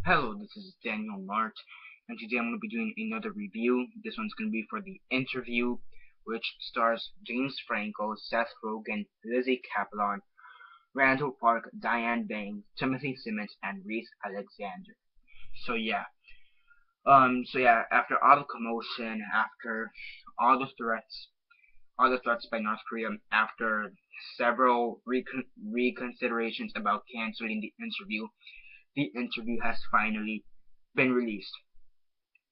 Hello, this is Daniel Mart, and today I'm going to be doing another review. This one's going to be for The Interview, which stars James Franco, Seth Rogen, Lizzie Kaplan, Randall Park, Diane Banks, Timothy Simmons, and Reese Alexander. So yeah, after all the commotion, after all the threats, by North Korea, after several reconsiderations about canceling the interview has finally been released.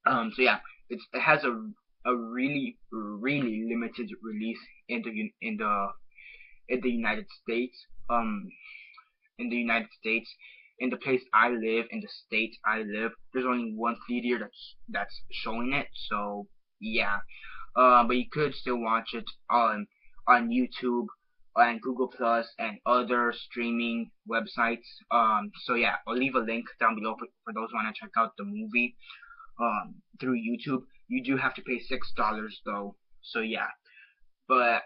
So yeah, it has a really limited release in the United States. Um, in the United States, in the place I live, in the state I live, there's only one theater that's showing it. So yeah, but you could still watch it on YouTube and Google Plus and other streaming websites. So yeah, I'll leave a link down below for those who want to check out the movie through YouTube. You do have to pay $6 though. So yeah, but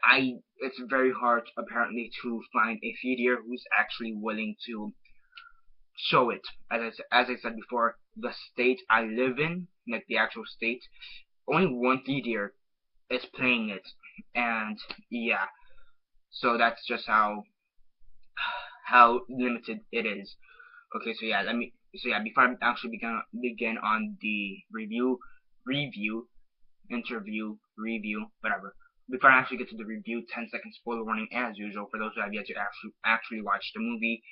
it's very hard apparently to find a theater who's actually willing to show it. As I said before, the state I live in, like the actual state, only one theater is playing it, and yeah, so that's just how limited it is. Okay, so yeah, before I actually begin on the review, interview, review, whatever. Before I actually get to the review, 10-second spoiler warning as usual for those who have yet to actually watch the movie.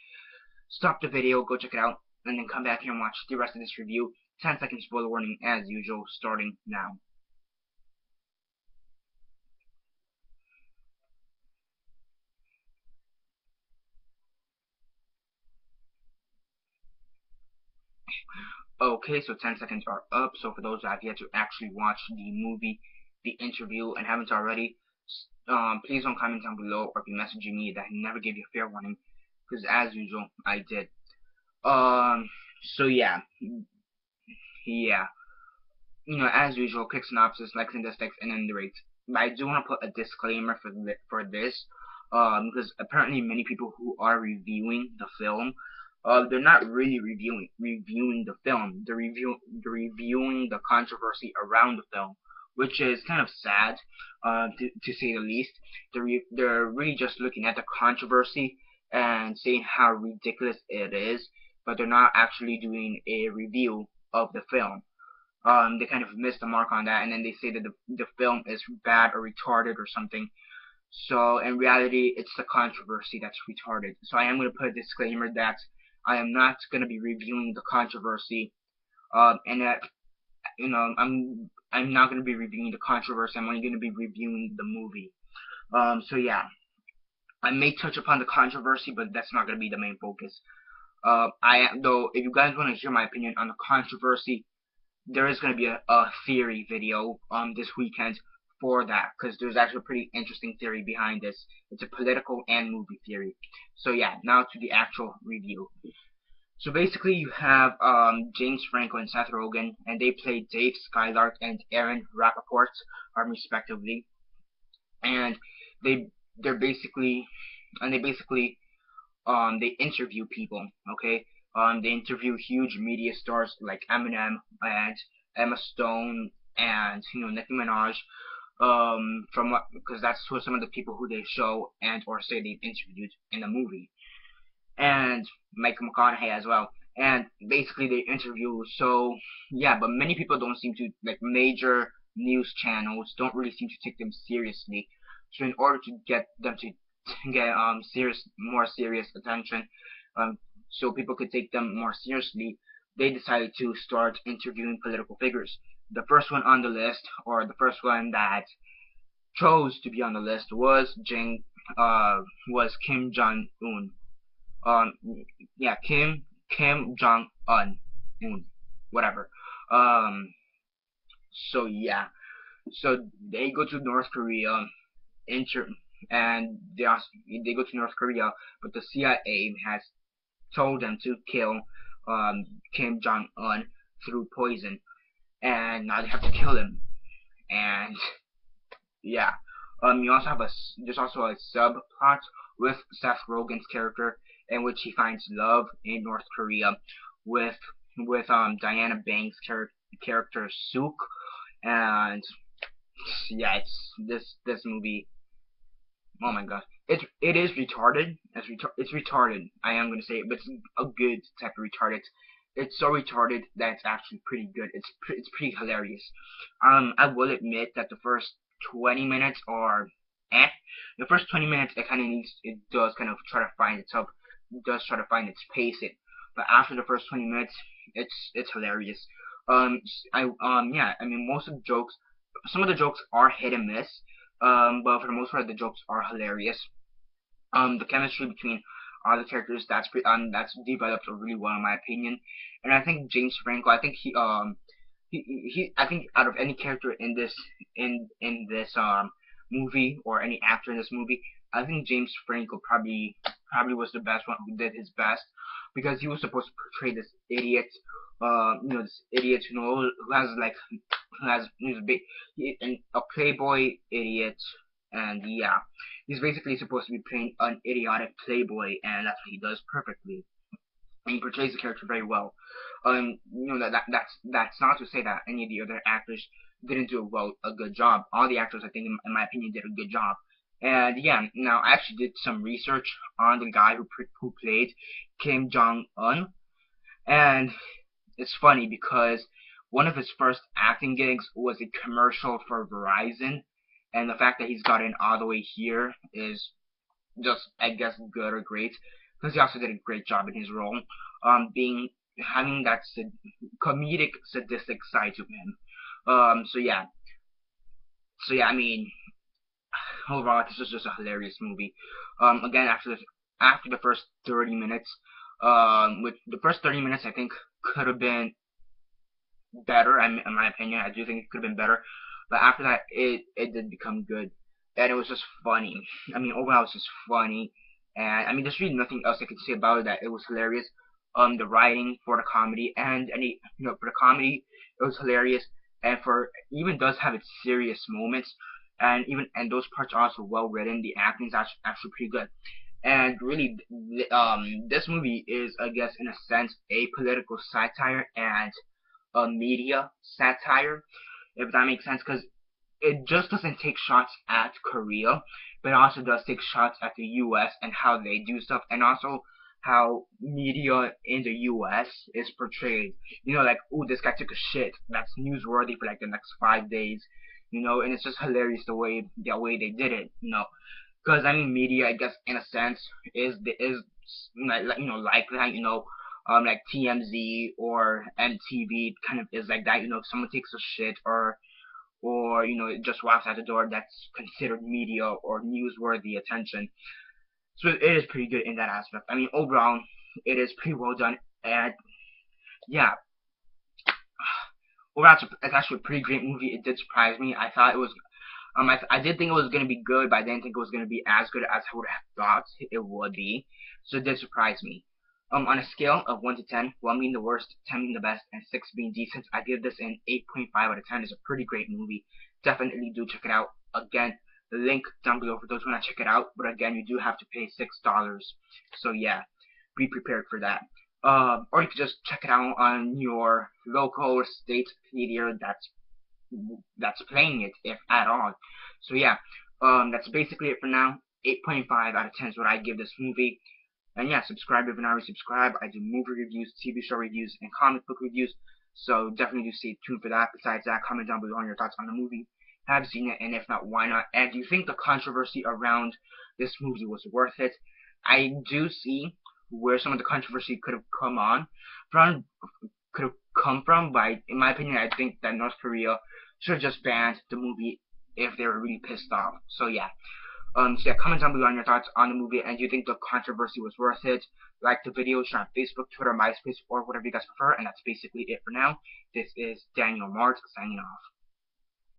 Stop the video, go check it out, and then come back here and watch the rest of this review. 10-second spoiler warning as usual, starting now. Okay, so 10 seconds are up. So for those who have yet to actually watch the movie, the interview, and haven't already, please don't comment down below or be messaging me that I never gave you a fair warning, because as usual, I did. So yeah, as usual, quick synopsis, likes and dislikes, and then the rates. But I do want to put a disclaimer for this, because apparently many people who are reviewing the film, they're not really reviewing the film. They're reviewing the controversy around the film, which is kind of sad, to say the least. They're really just looking at the controversy and saying how ridiculous it is, but they're not actually doing a review of the film. They kind of missed the mark on that, and then they say that the film is bad or retarded or something. So in reality, it's the controversy that's retarded. So I am going to put a disclaimer that I am not going to be reviewing the controversy, and that I'm not going to be reviewing the controversy. I'm only going to be reviewing the movie. So yeah, I may touch upon the controversy, but that's not going to be the main focus. Though, if you guys want to hear my opinion on the controversy, there is going to be a theory video this weekend for that, because there's actually a pretty interesting theory behind this. It's a political and movie theory. So yeah, now to the actual review. So basically, you have James Franco and Seth Rogen, and they play Dave Skylark and Aaron Rappaport, respectively, and they they're basically and they basically they interview people. Okay, they interview huge media stars like Eminem and Emma Stone and Nicki Minaj. From what, because that's who some of the people who they show and or say they've interviewed in the movie, and Michael McConaughey as well. And basically they interview. So yeah, but many people don't seem to, like, major news channels don't really seem to take them seriously. So in order to get them to get more serious attention, so people could take them more seriously, they decided to start interviewing political figures. The first one on the list, or the first one that chose to be on the list, was Kim Jong Un. Um, yeah, Kim Jong Un, whatever. Um, so yeah, so they go to North Korea, inter and they go to North Korea, but the CIA has told them to kill Kim Jong Un through poison, and now they have to kill him. And yeah, you also have there's also a subplot with Seth Rogen's character in which he finds love in North Korea with with Diana Banks' character Sook, and yeah, this movie. Oh my god, it is retarded. It's retarded. I am gonna say it, but it's a good type of retarded. It's so retarded that it's actually pretty good. It's pretty hilarious. I will admit that the first 20 minutes are eh. The first 20 minutes it does kind of try to find itself, it does try to find its pacing. But after the first 20 minutes, it's hilarious. Yeah, I mean most of the jokes, some of the jokes are hit and miss. But for the most part, the jokes are hilarious. The chemistry between all the characters that's developed really well in my opinion. And I think James Franco, I think I think out of any character in this movie, or any actor in this movie, I think James Franco probably was the best one who did his best, because he was supposed to portray this idiot, this idiot, who has like he's a playboy idiot, and yeah, he's basically supposed to be playing an idiotic playboy, and that's what he does perfectly, and he portrays the character very well. That's not to say that any of the other actors didn't do a good job. All the actors, I think, in my opinion, did a good job. And yeah, now I actually did some research on the guy who played Kim Jong Un, and it's funny because one of his first acting gigs was a commercial for Verizon, and the fact that he's gotten all the way here is just, I guess, good or great, because he also did a great job in his role, having that comedic, sadistic side to him. So yeah, I mean, overall, this was just a hilarious movie. Again, after the first 30 minutes, with the first 30 minutes, I think could have been better. In my opinion, I do think it could have been better. But after that, it did become good, and it was just funny. I mean, overall, it was just funny, and I mean, there's really nothing else I could say about it. That it was hilarious. The writing for the comedy, and for the comedy, it was hilarious, and even does have its serious moments, and those parts are also well written. The acting is actually pretty good. And really, this movie is, I guess, in a sense, a political satire and a media satire, if that makes sense, because it just doesn't take shots at Korea, but it also does take shots at the U.S. and how they do stuff, and also how media in the U.S. is portrayed. Like, ooh, this guy took a shit. That's newsworthy for like the next 5 days. And it's just hilarious the way they did it. Because I mean, media, I guess, in a sense, is like that. Like TMZ or MTV kind of is like that. If someone takes a shit or it just walks out the door, that's considered media or newsworthy attention. So it is pretty good in that aspect. I mean, overall, it is pretty well done, and yeah, overall, it's actually a pretty great movie. It did surprise me. I thought it was, I did think it was gonna be good, but I didn't think it was gonna be as good as I would have thought it would be. So it did surprise me. On a scale of 1 to 10, 1 being the worst, 10 being the best, and 6 being decent, I give this an 8.5 out of 10. It's a pretty great movie. Definitely do check it out. Again, the link down below for those who want to check it out. But again, you do have to pay $6. So yeah, be prepared for that. Or you could just check it out on your local state theater that's playing it, if at all. So yeah, that's basically it for now. 8.5 out of 10 is what I give this movie. And yeah, subscribe if you're not already subscribed. I do movie reviews, TV show reviews, and comic book reviews. So definitely do stay tuned for that. Besides that, comment down below on your thoughts on the movie. Have you seen it? And if not, why not? And do you think the controversy around this movie was worth it? I do see where some of the controversy could have come from, but in my opinion, I think that North Korea should have just banned the movie if they were really pissed off. So yeah. So yeah, comment down below on your thoughts on the movie, and do you think the controversy was worth it? Like the video, share on Facebook, Twitter, MySpace, or whatever you guys prefer, and that's basically it for now. This is Daniel Mart, signing off.